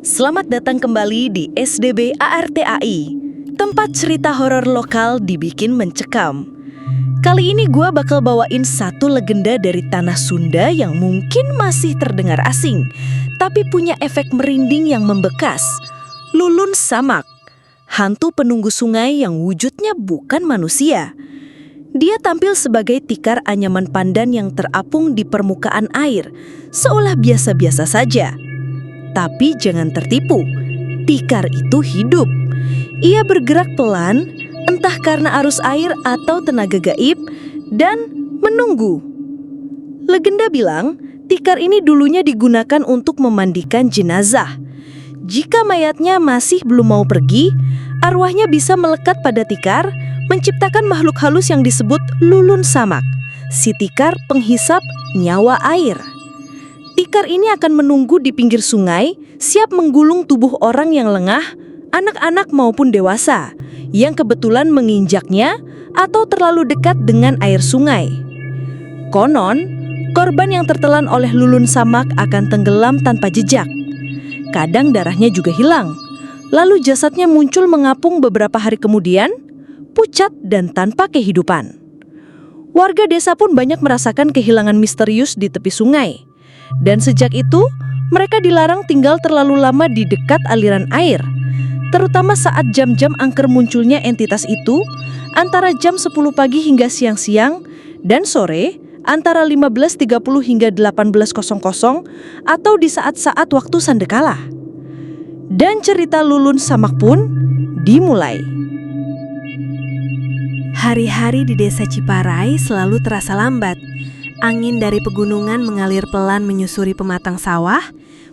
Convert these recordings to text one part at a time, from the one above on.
Selamat datang kembali di SDB ARTAI, tempat cerita horor lokal dibikin mencekam. Kali ini gue bakal bawain satu legenda dari tanah Sunda yang mungkin masih terdengar asing, tapi punya efek merinding yang membekas. Lulun Samak, hantu penunggu sungai yang wujudnya bukan manusia. Dia tampil sebagai tikar anyaman pandan yang terapung di permukaan air, seolah biasa-biasa saja. Tapi jangan tertipu, tikar itu hidup. Ia bergerak pelan, entah karena arus air atau tenaga gaib, dan menunggu. Legenda bilang, tikar ini dulunya digunakan untuk memandikan jenazah. Jika mayatnya masih belum mau pergi, arwahnya bisa melekat pada tikar, menciptakan makhluk halus yang disebut Lulun Samak, si tikar penghisap nyawa air. Tikar ini akan menunggu di pinggir sungai, siap menggulung tubuh orang yang lengah, anak-anak maupun dewasa, yang kebetulan menginjaknya atau terlalu dekat dengan air sungai. Konon, korban yang tertelan oleh Lulun Samak akan tenggelam tanpa jejak. Kadang darahnya juga hilang, lalu jasadnya muncul mengapung beberapa hari kemudian, pucat dan tanpa kehidupan. Warga desa pun banyak merasakan kehilangan misterius di tepi sungai. Dan sejak itu, mereka dilarang tinggal terlalu lama di dekat aliran air. Terutama saat jam-jam angker munculnya entitas itu, antara jam 10 pagi hingga siang-siang, dan sore, antara 15.30 hingga 18.00, atau di saat-saat waktu sandekala. Dan cerita Lulun Samak pun dimulai. Hari-hari di desa Ciparai selalu terasa lambat. Angin dari pegunungan mengalir pelan menyusuri pematang sawah,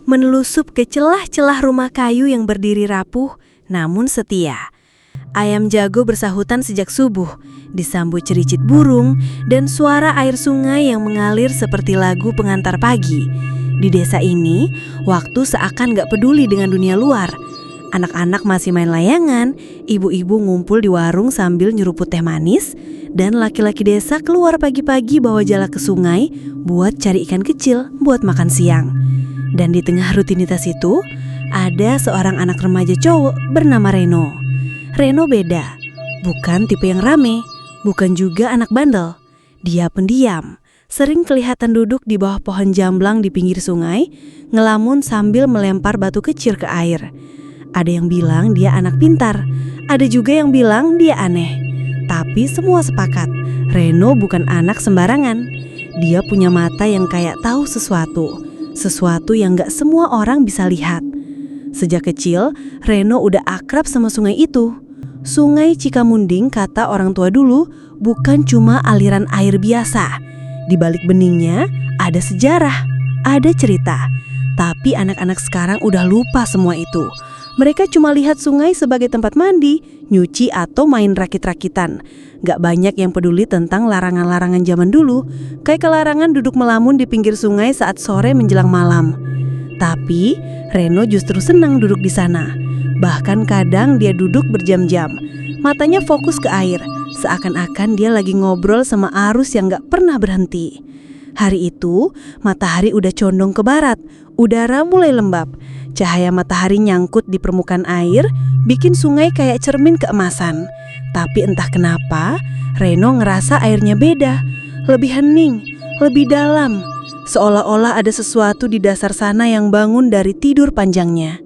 menelusup ke celah-celah rumah kayu yang berdiri rapuh namun setia. Ayam jago bersahutan sejak subuh, disambut cericit burung dan suara air sungai yang mengalir seperti lagu pengantar pagi. Di desa ini, waktu seakan gak peduli dengan dunia luar. Anak-anak masih main layangan, ibu-ibu ngumpul di warung sambil nyeruput teh manis, dan laki-laki desa keluar pagi-pagi bawa jala ke sungai buat cari ikan kecil buat makan siang. Dan di tengah rutinitas itu, ada seorang anak remaja cowok bernama Reno. Reno beda, bukan tipe yang rame, bukan juga anak bandel. Dia pendiam, sering kelihatan duduk di bawah pohon jamblang di pinggir sungai, ngelamun sambil melempar batu kecil ke air. Ada yang bilang dia anak pintar, ada juga yang bilang dia aneh. Tapi semua sepakat, Reno bukan anak sembarangan. Dia punya mata yang kayak tahu sesuatu yang gak semua orang bisa lihat. Sejak kecil, Reno udah akrab sama sungai itu. Sungai Cikamunding kata orang tua dulu bukan cuma aliran air biasa. Di balik beningnya ada sejarah, ada cerita. Tapi anak-anak sekarang udah lupa semua itu. Mereka cuma lihat sungai sebagai tempat mandi, nyuci atau main rakit-rakitan. Gak banyak yang peduli tentang larangan-larangan zaman dulu, kayak kelarangan duduk melamun di pinggir sungai saat sore menjelang malam. Tapi Reno justru senang duduk di sana. Bahkan kadang dia duduk berjam-jam, matanya fokus ke air, seakan-akan dia lagi ngobrol sama arus yang gak pernah berhenti. Hari itu, matahari udah condong ke barat, udara mulai lembab. Cahaya matahari nyangkut di permukaan air, bikin sungai kayak cermin keemasan. Tapi entah kenapa, Reno ngerasa airnya beda, lebih hening, lebih dalam. Seolah-olah ada sesuatu di dasar sana yang bangun dari tidur panjangnya.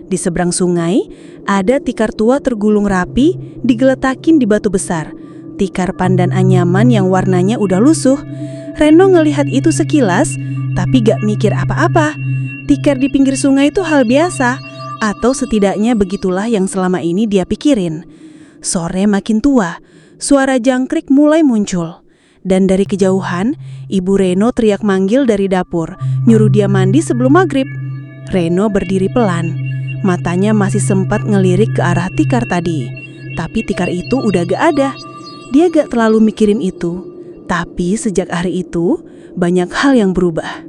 Di seberang sungai, ada tikar tua tergulung rapi, digeletakin di batu besar. Tikar pandan anyaman yang warnanya udah lusuh. Reno ngelihat itu sekilas, tapi gak mikir apa-apa. Tikar di pinggir sungai itu hal biasa, atau setidaknya begitulah yang selama ini dia pikirin. Sore makin tua, suara jangkrik mulai muncul. Dan dari kejauhan, Ibu Reno teriak manggil dari dapur, nyuruh dia mandi sebelum maghrib. Reno berdiri pelan, matanya masih sempat ngelirik ke arah tikar tadi. Tapi tikar itu udah gak ada. Dia gak terlalu mikirin itu. Tapi sejak hari itu, banyak hal yang berubah.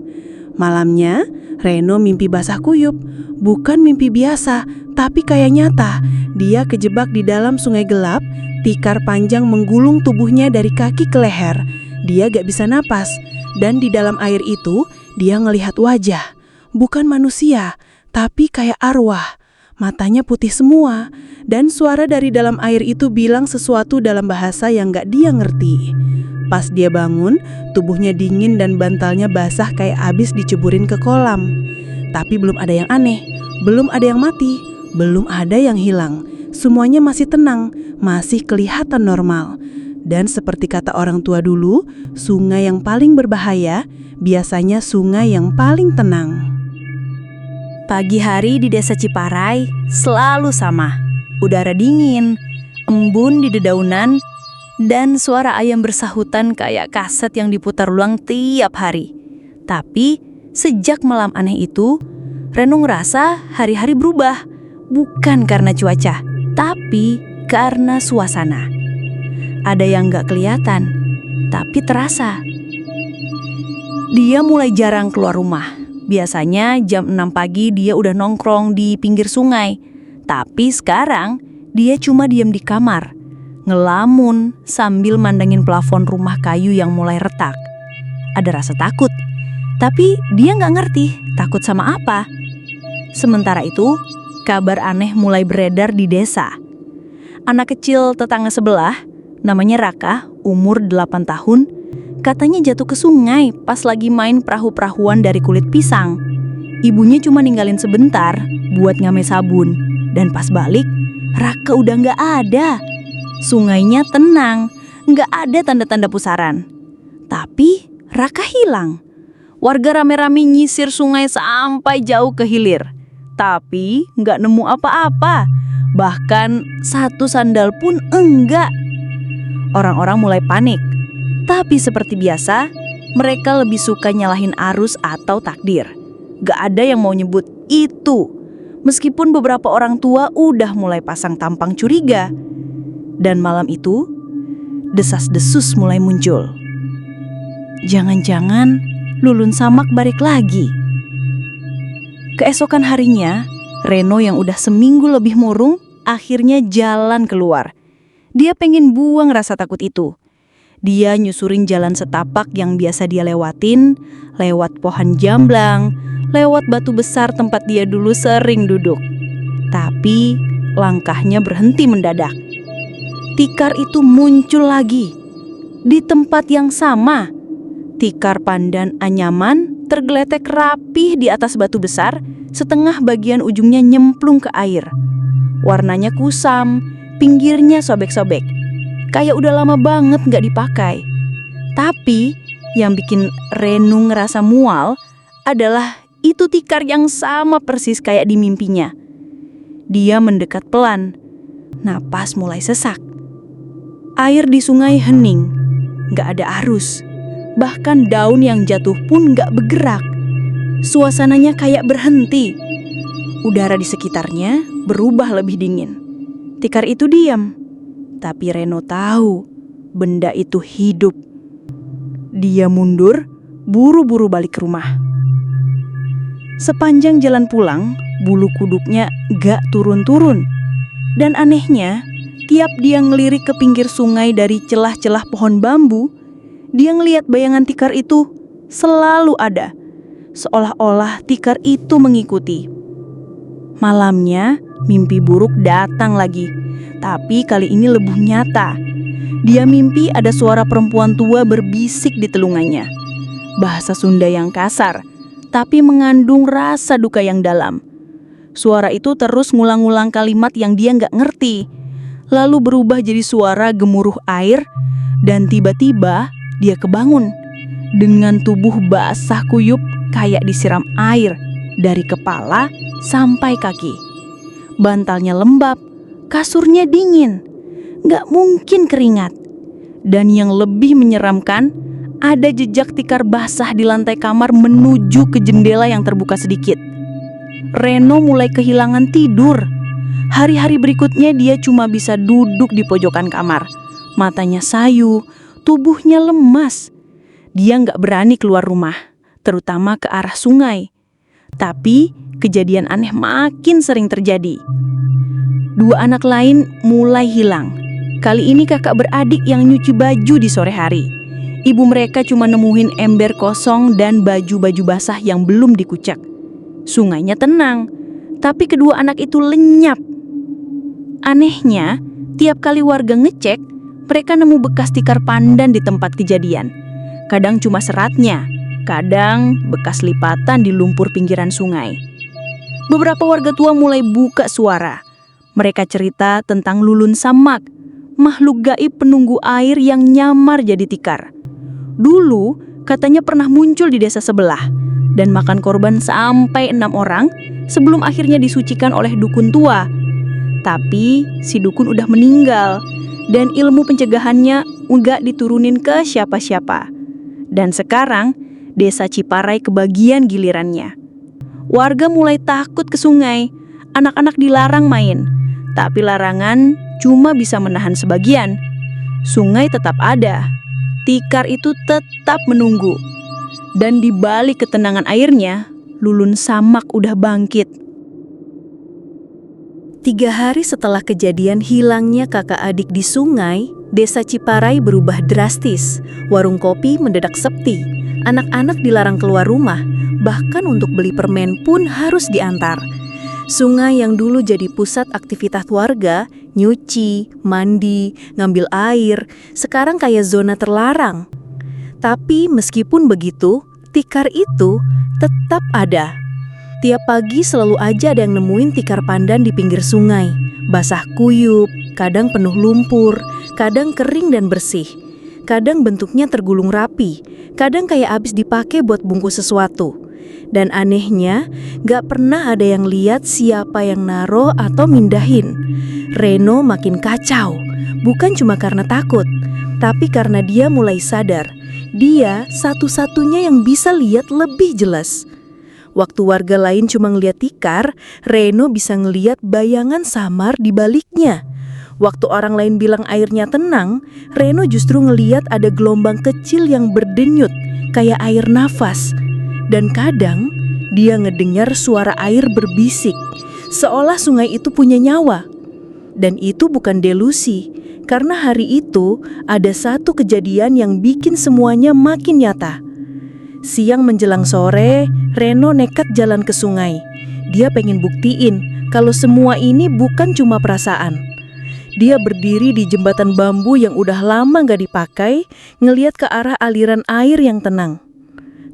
Malamnya, Reno mimpi basah kuyup. Bukan mimpi biasa, tapi kayak nyata. Dia kejebak di dalam sungai gelap. Tikar panjang menggulung tubuhnya dari kaki ke leher. Dia gak bisa napas. Dan di dalam air itu, dia ngelihat wajah. Bukan manusia, tapi kayak arwah. Matanya putih semua. Dan suara dari dalam air itu bilang sesuatu dalam bahasa yang gak dia ngerti. Pas dia bangun, tubuhnya dingin dan bantalnya basah kayak abis diceburin ke kolam. Tapi belum ada yang aneh, belum ada yang mati, belum ada yang hilang. Semuanya masih tenang, masih kelihatan normal. Dan seperti kata orang tua dulu, sungai yang paling berbahaya biasanya sungai yang paling tenang. Pagi hari di desa Ciparai selalu sama. Udara dingin, embun di dedaunan, dan suara ayam bersahutan kayak kaset yang diputar ulang tiap hari. Tapi sejak malam aneh itu, Reno ngerasa hari-hari berubah. Bukan karena cuaca, tapi karena suasana. Ada yang gak kelihatan, tapi terasa. Dia mulai jarang keluar rumah. Biasanya jam 6 pagi dia udah nongkrong di pinggir sungai. Tapi sekarang dia cuma diam di kamar, ngelamun sambil mandangin plafon rumah kayu yang mulai retak. Ada rasa takut, tapi dia nggak ngerti takut sama apa. Sementara itu, kabar aneh mulai beredar di desa. Anak kecil tetangga sebelah, namanya Raka, umur 8 tahun, katanya jatuh ke sungai pas lagi main perahu-perahuan dari kulit pisang. Ibunya cuma ninggalin sebentar buat ngambil sabun, dan pas balik, Raka udah nggak ada. Sungainya tenang, nggak ada tanda-tanda pusaran. Tapi Raka hilang. Warga rame-rame nyisir sungai sampai jauh ke hilir. Tapi nggak nemu apa-apa. Bahkan satu sandal pun enggak. Orang-orang mulai panik. Tapi seperti biasa, mereka lebih suka nyalahin arus atau takdir. Gak ada yang mau nyebut itu. Meskipun beberapa orang tua udah mulai pasang tampang curiga. Dan malam itu, desas-desus mulai muncul. Jangan-jangan Lulun Samak balik lagi. Keesokan harinya, Reno yang udah seminggu lebih murung, akhirnya jalan keluar. Dia pengen buang rasa takut itu. Dia nyusurin jalan setapak yang biasa dia lewatin, lewat pohon jamblang, lewat batu besar tempat dia dulu sering duduk. Tapi langkahnya berhenti mendadak. Tikar itu muncul lagi di tempat yang sama. Tikar pandan anyaman tergeletek rapih di atas batu besar, setengah bagian ujungnya nyemplung ke air. Warnanya kusam, pinggirnya sobek-sobek. Kayak udah lama banget gak dipakai. Tapi yang bikin Renu ngerasa mual adalah itu tikar yang sama persis kayak di mimpinya. Dia mendekat pelan. Napas mulai sesak. Air di sungai hening, gak ada arus. Bahkan daun yang jatuh pun gak bergerak. Suasananya kayak berhenti. Udara di sekitarnya berubah lebih dingin. Tikar itu diam. Tapi Reno tahu benda itu hidup. Dia mundur, buru-buru balik ke rumah. Sepanjang jalan pulang, bulu kuduknya gak turun-turun. Dan anehnya, tiap dia ngelirik ke pinggir sungai dari celah-celah pohon bambu, dia ngelihat bayangan tikar itu selalu ada. Seolah-olah tikar itu mengikuti. Malamnya, mimpi buruk datang lagi. Tapi kali ini lebih nyata. Dia mimpi ada suara perempuan tua berbisik di telunganya. Bahasa Sunda yang kasar, tapi mengandung rasa duka yang dalam. Suara itu terus ngulang-ngulang kalimat yang dia nggak ngerti. Lalu berubah jadi suara gemuruh air, dan tiba-tiba dia kebangun dengan tubuh basah kuyup kayak disiram air dari kepala sampai kaki. Bantalnya lembab, kasurnya dingin, gak mungkin keringat. Dan yang lebih menyeramkan, ada jejak tikar basah di lantai kamar menuju ke jendela yang terbuka sedikit. Reno mulai kehilangan tidur. Hari-hari berikutnya dia cuma bisa duduk di pojokan kamar. Matanya sayu, tubuhnya lemas. Dia gak berani keluar rumah, terutama ke arah sungai. Tapi kejadian aneh makin sering terjadi. 2 anak lain mulai hilang. Kali ini kakak beradik yang nyuci baju di sore hari. Ibu mereka cuma nemuin ember kosong dan baju-baju basah yang belum dikucek. Sungainya tenang, tapi kedua anak itu lenyap. Anehnya, tiap kali warga ngecek, mereka nemu bekas tikar pandan di tempat kejadian. Kadang cuma seratnya, kadang bekas lipatan di lumpur pinggiran sungai. Beberapa warga tua mulai buka suara. Mereka cerita tentang lulun samak, makhluk gaib penunggu air yang nyamar jadi tikar. Dulu katanya pernah muncul di desa sebelah dan makan korban sampai 6 orang sebelum akhirnya disucikan oleh dukun tua. Tapi si dukun udah meninggal dan ilmu pencegahannya nggak diturunin ke siapa-siapa. Dan sekarang desa Ciparai kebagian gilirannya. Warga mulai takut ke sungai, anak-anak dilarang main. Tapi larangan cuma bisa menahan sebagian. Sungai tetap ada, tikar itu tetap menunggu. Dan di balik ketenangan airnya, lulun samak udah bangkit. 3 hari setelah kejadian hilangnya kakak adik di sungai, desa Ciparai berubah drastis. Warung kopi mendadak sepi. Anak-anak dilarang keluar rumah, bahkan untuk beli permen pun harus diantar. Sungai yang dulu jadi pusat aktivitas warga, nyuci, mandi, ngambil air, sekarang kayak zona terlarang. Tapi meskipun begitu, tikar itu tetap ada. Tiap pagi selalu aja ada yang nemuin tikar pandan di pinggir sungai. Basah kuyup, kadang penuh lumpur, kadang kering dan bersih. Kadang bentuknya tergulung rapi, kadang kayak abis dipakai buat bungkus sesuatu. Dan anehnya, gak pernah ada yang lihat siapa yang naro atau mindahin. Reno makin kacau, bukan cuma karena takut, tapi karena dia mulai sadar. Dia satu-satunya yang bisa lihat lebih jelas. Waktu warga lain cuma ngeliat tikar, Reno bisa ngeliat bayangan samar di baliknya. Waktu orang lain bilang airnya tenang, Reno justru ngeliat ada gelombang kecil yang berdenyut, kayak air nafas. Dan kadang dia ngedengar suara air berbisik, seolah sungai itu punya nyawa. Dan itu bukan delusi, karena hari itu ada satu kejadian yang bikin semuanya makin nyata. Siang menjelang sore, Reno nekat jalan ke sungai. Dia pengen buktiin kalau semua ini bukan cuma perasaan. Dia berdiri di jembatan bambu yang udah lama gak dipakai, ngeliat ke arah aliran air yang tenang.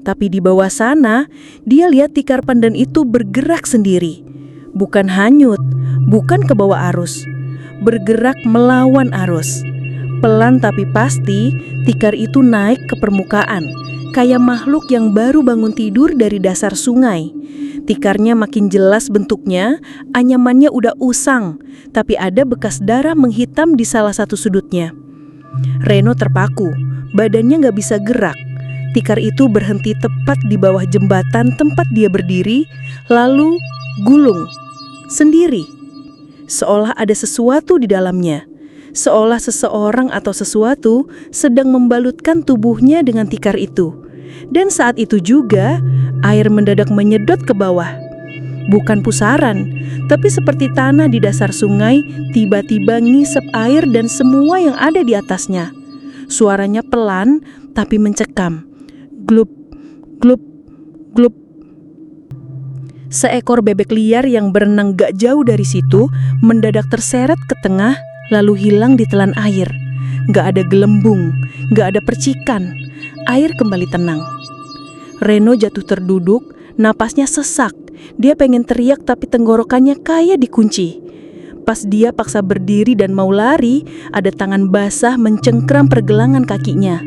Tapi di bawah sana, dia lihat tikar pandan itu bergerak sendiri. Bukan hanyut, bukan ke bawah arus. Bergerak melawan arus. Pelan tapi pasti, tikar itu naik ke permukaan. Kayak makhluk yang baru bangun tidur dari dasar sungai. Tikarnya makin jelas bentuknya, anyamannya udah usang. Tapi ada bekas darah menghitam di salah satu sudutnya. Reno terpaku, badannya gak bisa gerak. Tikar itu berhenti tepat di bawah jembatan tempat dia berdiri, lalu gulung sendiri. Seolah ada sesuatu di dalamnya. Seolah seseorang atau sesuatu sedang membalutkan tubuhnya dengan tikar itu. Dan saat itu juga, air mendadak menyedot ke bawah. Bukan pusaran, tapi seperti tanah di dasar sungai tiba-tiba ngisep air dan semua yang ada di atasnya. Suaranya pelan tapi mencekam. Glup, glup, glup. Seekor bebek liar yang berenang gak jauh dari situ mendadak terseret ke tengah lalu hilang di telan air. Gak ada gelembung, gak ada percikan. Air kembali tenang. Reno jatuh terduduk, napasnya sesak. Dia pengen teriak tapi tenggorokannya kayak dikunci. Pas dia paksa berdiri dan mau lari, ada tangan basah mencengkram pergelangan kakinya.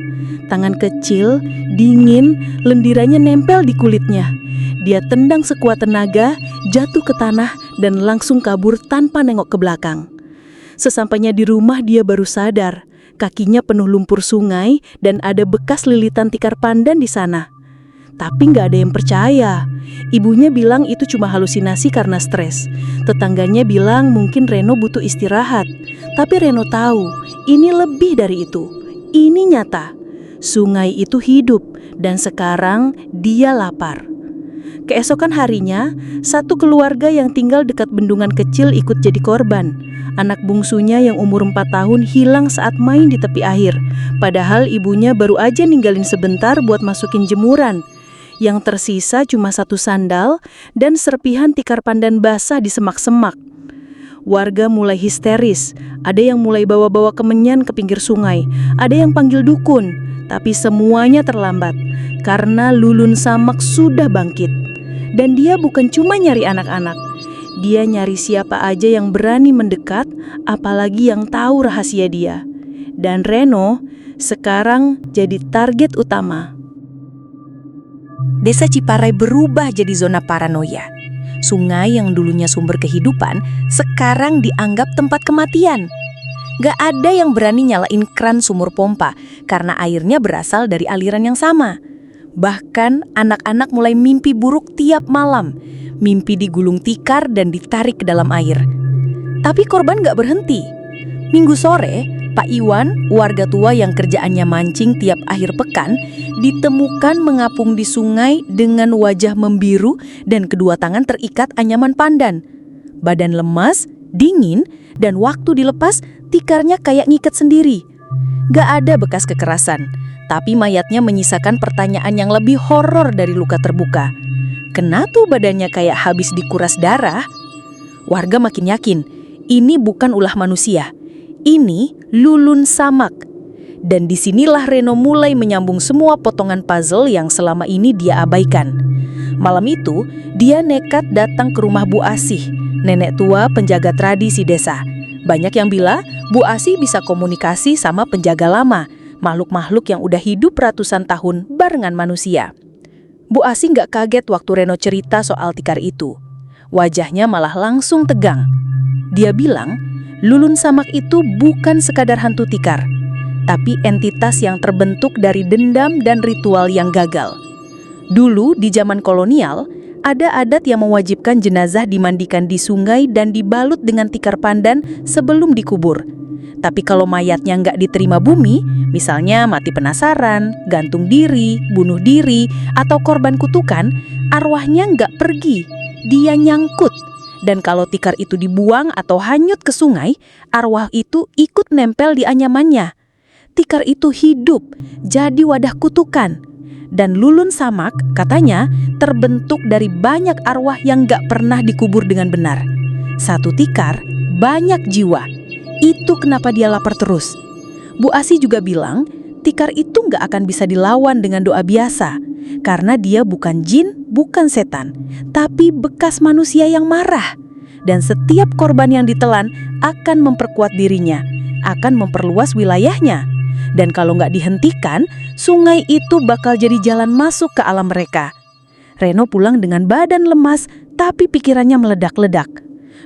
Tangan kecil, dingin, lendiranya nempel di kulitnya. Dia tendang sekuat tenaga, jatuh ke tanah dan langsung kabur tanpa nengok ke belakang. Sesampainya di rumah dia baru sadar, kakinya penuh lumpur sungai dan ada bekas lilitan tikar pandan di sana. Tapi gak ada yang percaya. Ibunya bilang itu cuma halusinasi karena stres. Tetangganya bilang mungkin Reno butuh istirahat. Tapi Reno tahu, ini lebih dari itu. Ini nyata. Sungai itu hidup dan sekarang dia lapar. Keesokan harinya, satu keluarga yang tinggal dekat bendungan kecil ikut jadi korban. Anak bungsunya yang umur 4 tahun hilang saat main di tepi air. Padahal ibunya baru aja ninggalin sebentar buat masukin jemuran. Yang tersisa cuma satu sandal dan serpihan tikar pandan basah di semak-semak. Warga mulai histeris. Ada yang mulai bawa-bawa kemenyan ke pinggir sungai. Ada yang panggil dukun. Tapi semuanya terlambat karena Lulun Samak sudah bangkit. Dan dia bukan cuma nyari anak-anak. Dia nyari siapa aja yang berani mendekat, apalagi yang tahu rahasia dia. Dan Reno sekarang jadi target utama. Desa Ciparai berubah jadi zona paranoia. Sungai yang dulunya sumber kehidupan sekarang dianggap tempat kematian. Gak ada yang berani nyalain keran sumur pompa karena airnya berasal dari aliran yang sama. Bahkan anak-anak mulai mimpi buruk tiap malam. Mimpi digulung tikar dan ditarik ke dalam air. Tapi korban gak berhenti. Minggu sore, Pak Iwan, warga tua yang kerjaannya mancing tiap akhir pekan, ditemukan mengapung di sungai dengan wajah membiru dan kedua tangan terikat anyaman pandan. Badan lemas, dingin, dan waktu dilepas, tikarnya kayak ngikat sendiri. Gak ada bekas kekerasan, tapi mayatnya menyisakan pertanyaan yang lebih horor dari luka terbuka. Kenapa tuh badannya kayak habis dikuras darah? Warga makin yakin, ini bukan ulah manusia. Ini Lulun Samak. Dan disinilah Reno mulai menyambung semua potongan puzzle yang selama ini dia abaikan. Malam itu, dia nekat datang ke rumah Bu Asih, nenek tua penjaga tradisi desa. Banyak yang bilang Bu Asih bisa komunikasi sama penjaga lama, makhluk-makhluk yang udah hidup ratusan tahun barengan manusia. Bu Asih nggak kaget waktu Reno cerita soal tikar itu. Wajahnya malah langsung tegang. Dia bilang, Lulun Samak itu bukan sekadar hantu tikar, tapi entitas yang terbentuk dari dendam dan ritual yang gagal. Dulu di zaman kolonial, ada adat yang mewajibkan jenazah dimandikan di sungai dan dibalut dengan tikar pandan sebelum dikubur. Tapi kalau mayatnya nggak diterima bumi, misalnya mati penasaran, gantung diri, bunuh diri, atau korban kutukan, arwahnya nggak pergi, dia nyangkut. Dan kalau tikar itu dibuang atau hanyut ke sungai, arwah itu ikut nempel di anyamannya. Tikar itu hidup, jadi wadah kutukan. Dan Lulun Samak katanya terbentuk dari banyak arwah yang nggak pernah dikubur dengan benar. Satu tikar, banyak jiwa. Itu kenapa dia lapar terus. Bu Asih juga bilang, tikar itu nggak akan bisa dilawan dengan doa biasa. Karena dia bukan jin, bukan setan, tapi bekas manusia yang marah. Dan setiap korban yang ditelan akan memperkuat dirinya, akan memperluas wilayahnya. Dan kalau nggak dihentikan, sungai itu bakal jadi jalan masuk ke alam mereka. Reno pulang dengan badan lemas, tapi pikirannya meledak-ledak.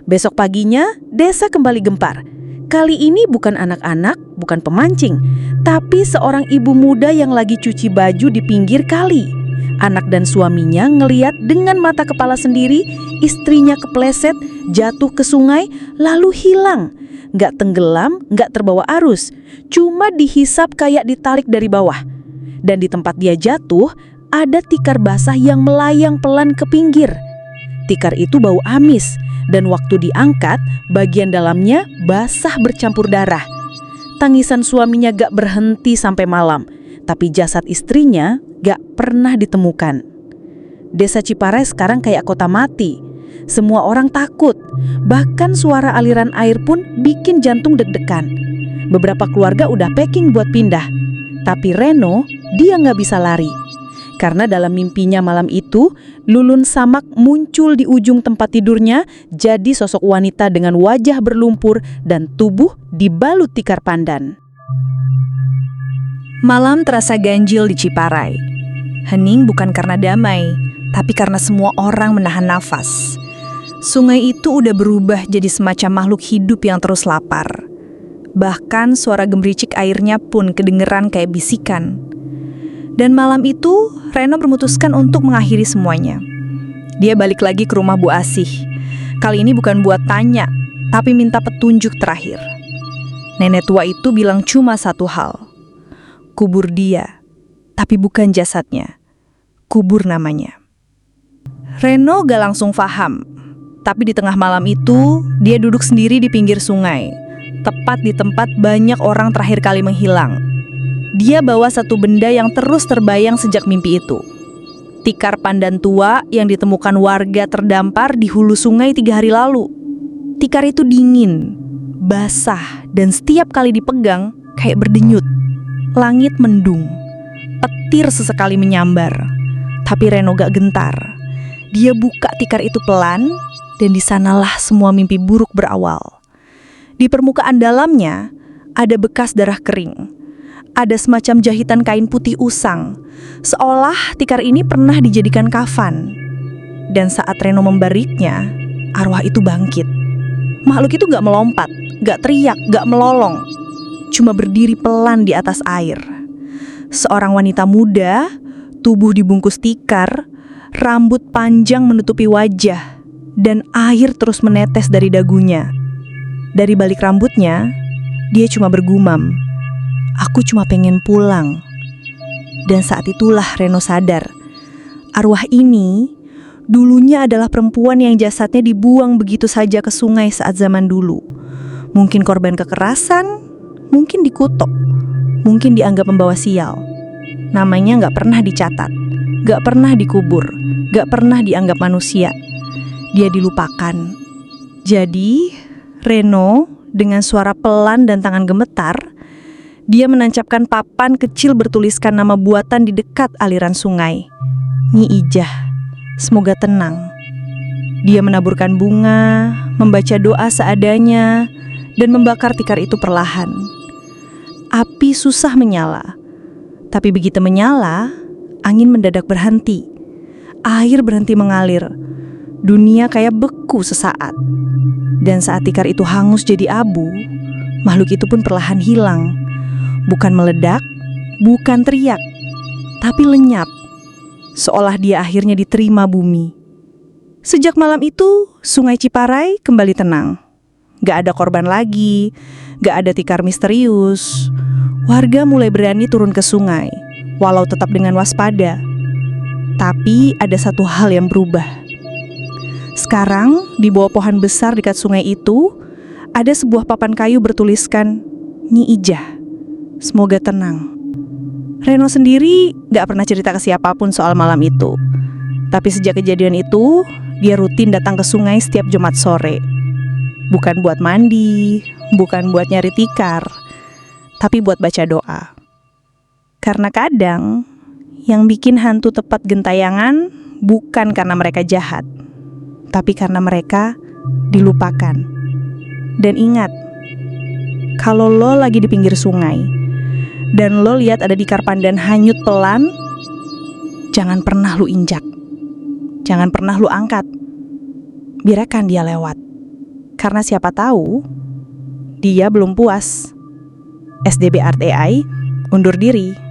Besok paginya, desa kembali gempar. Kali ini bukan anak-anak, bukan pemancing, tapi seorang ibu muda yang lagi cuci baju di pinggir kali. Anak dan suaminya ngeliat dengan mata kepala sendiri, istrinya kepleset, jatuh ke sungai, lalu hilang. Nggak tenggelam, nggak terbawa arus, cuma dihisap kayak ditarik dari bawah. Dan di tempat dia jatuh, ada tikar basah yang melayang pelan ke pinggir. Tikar itu bau amis, dan waktu diangkat, bagian dalamnya basah bercampur darah. Tangisan suaminya gak berhenti sampai malam, tapi jasad istrinya gak pernah ditemukan. Desa Ciparai sekarang kayak kota mati. Semua orang takut, bahkan suara aliran air pun bikin jantung deg-degan. Beberapa keluarga udah packing buat pindah, tapi Reno, dia gak bisa lari. Karena dalam mimpinya malam itu, Lulun Samak muncul di ujung tempat tidurnya jadi sosok wanita dengan wajah berlumpur dan tubuh dibalut tikar pandan. Malam terasa ganjil di Ciparai. Hening bukan karena damai, tapi karena semua orang menahan nafas. Sungai itu udah berubah jadi semacam makhluk hidup yang terus lapar. Bahkan suara gemericik airnya pun kedengeran kayak bisikan. Dan malam itu, Reno memutuskan untuk mengakhiri semuanya. Dia balik lagi ke rumah Bu Asih. Kali ini bukan buat tanya, tapi minta petunjuk terakhir. Nenek tua itu bilang cuma satu hal. Kubur dia, tapi bukan jasadnya. Kubur namanya. Reno gak langsung paham. Tapi di tengah malam itu, dia duduk sendiri di pinggir sungai, tepat di tempat banyak orang terakhir kali menghilang. Dia bawa satu benda yang terus terbayang sejak mimpi itu. Tikar pandan tua yang ditemukan warga terdampar di hulu sungai 3 hari lalu. Tikar itu dingin, basah, dan setiap kali dipegang kayak berdenyut. Langit mendung, petir sesekali menyambar. Tapi Reno gak gentar. Dia buka tikar itu pelan, dan di sanalah semua mimpi buruk berawal. Di permukaan dalamnya ada bekas darah kering. Ada semacam jahitan kain putih usang, seolah tikar ini pernah dijadikan kafan. Dan saat Reno membariknya, arwah itu bangkit. Makhluk itu gak melompat, gak teriak, gak melolong. Cuma berdiri pelan di atas air. Seorang wanita muda, tubuh dibungkus tikar, rambut panjang menutupi wajah, dan air terus menetes dari dagunya. Dari balik rambutnya, dia cuma bergumam, "Aku cuma pengen pulang." Dan saat itulah Reno sadar, arwah ini dulunya adalah perempuan yang jasadnya dibuang begitu saja ke sungai saat zaman dulu. Mungkin korban kekerasan, mungkin dikutuk, mungkin dianggap membawa sial. Namanya gak pernah dicatat, gak pernah dikubur, gak pernah dianggap manusia. Dia dilupakan. Jadi, Reno dengan suara pelan dan tangan gemetar, dia menancapkan papan kecil bertuliskan nama buatan di dekat aliran sungai. Nyi Ijah, semoga tenang. Dia menaburkan bunga, membaca doa seadanya, dan membakar tikar itu perlahan. Api susah menyala, tapi begitu menyala, angin mendadak berhenti. Air berhenti mengalir. Dunia kayak beku sesaat. Dan saat tikar itu hangus jadi abu, makhluk itu pun perlahan hilang. Bukan meledak, bukan teriak, tapi lenyap. Seolah dia akhirnya diterima bumi. Sejak malam itu, Sungai Ciparai kembali tenang. Gak ada korban lagi, gak ada tikar misterius. Warga mulai berani turun ke sungai, walau tetap dengan waspada. Tapi ada satu hal yang berubah. Sekarang, di bawah pohon besar dekat sungai itu, ada sebuah papan kayu bertuliskan, Nyi Ijah, semoga tenang. Reno sendiri gak pernah cerita ke siapapun soal malam itu. Tapi sejak kejadian itu, dia rutin datang ke sungai setiap Jumat sore. Bukan buat mandi, bukan buat nyari tikar, tapi buat baca doa. Karena kadang, yang bikin hantu tepat gentayangan bukan karena mereka jahat, tapi karena mereka dilupakan. Dan ingat, kalau lo lagi di pinggir sungai dan lo lihat ada tikar pandan hanyut pelan, jangan pernah lo injak, jangan pernah lo angkat. Biarkan dia lewat, karena siapa tahu dia belum puas. SDB RTI undur diri.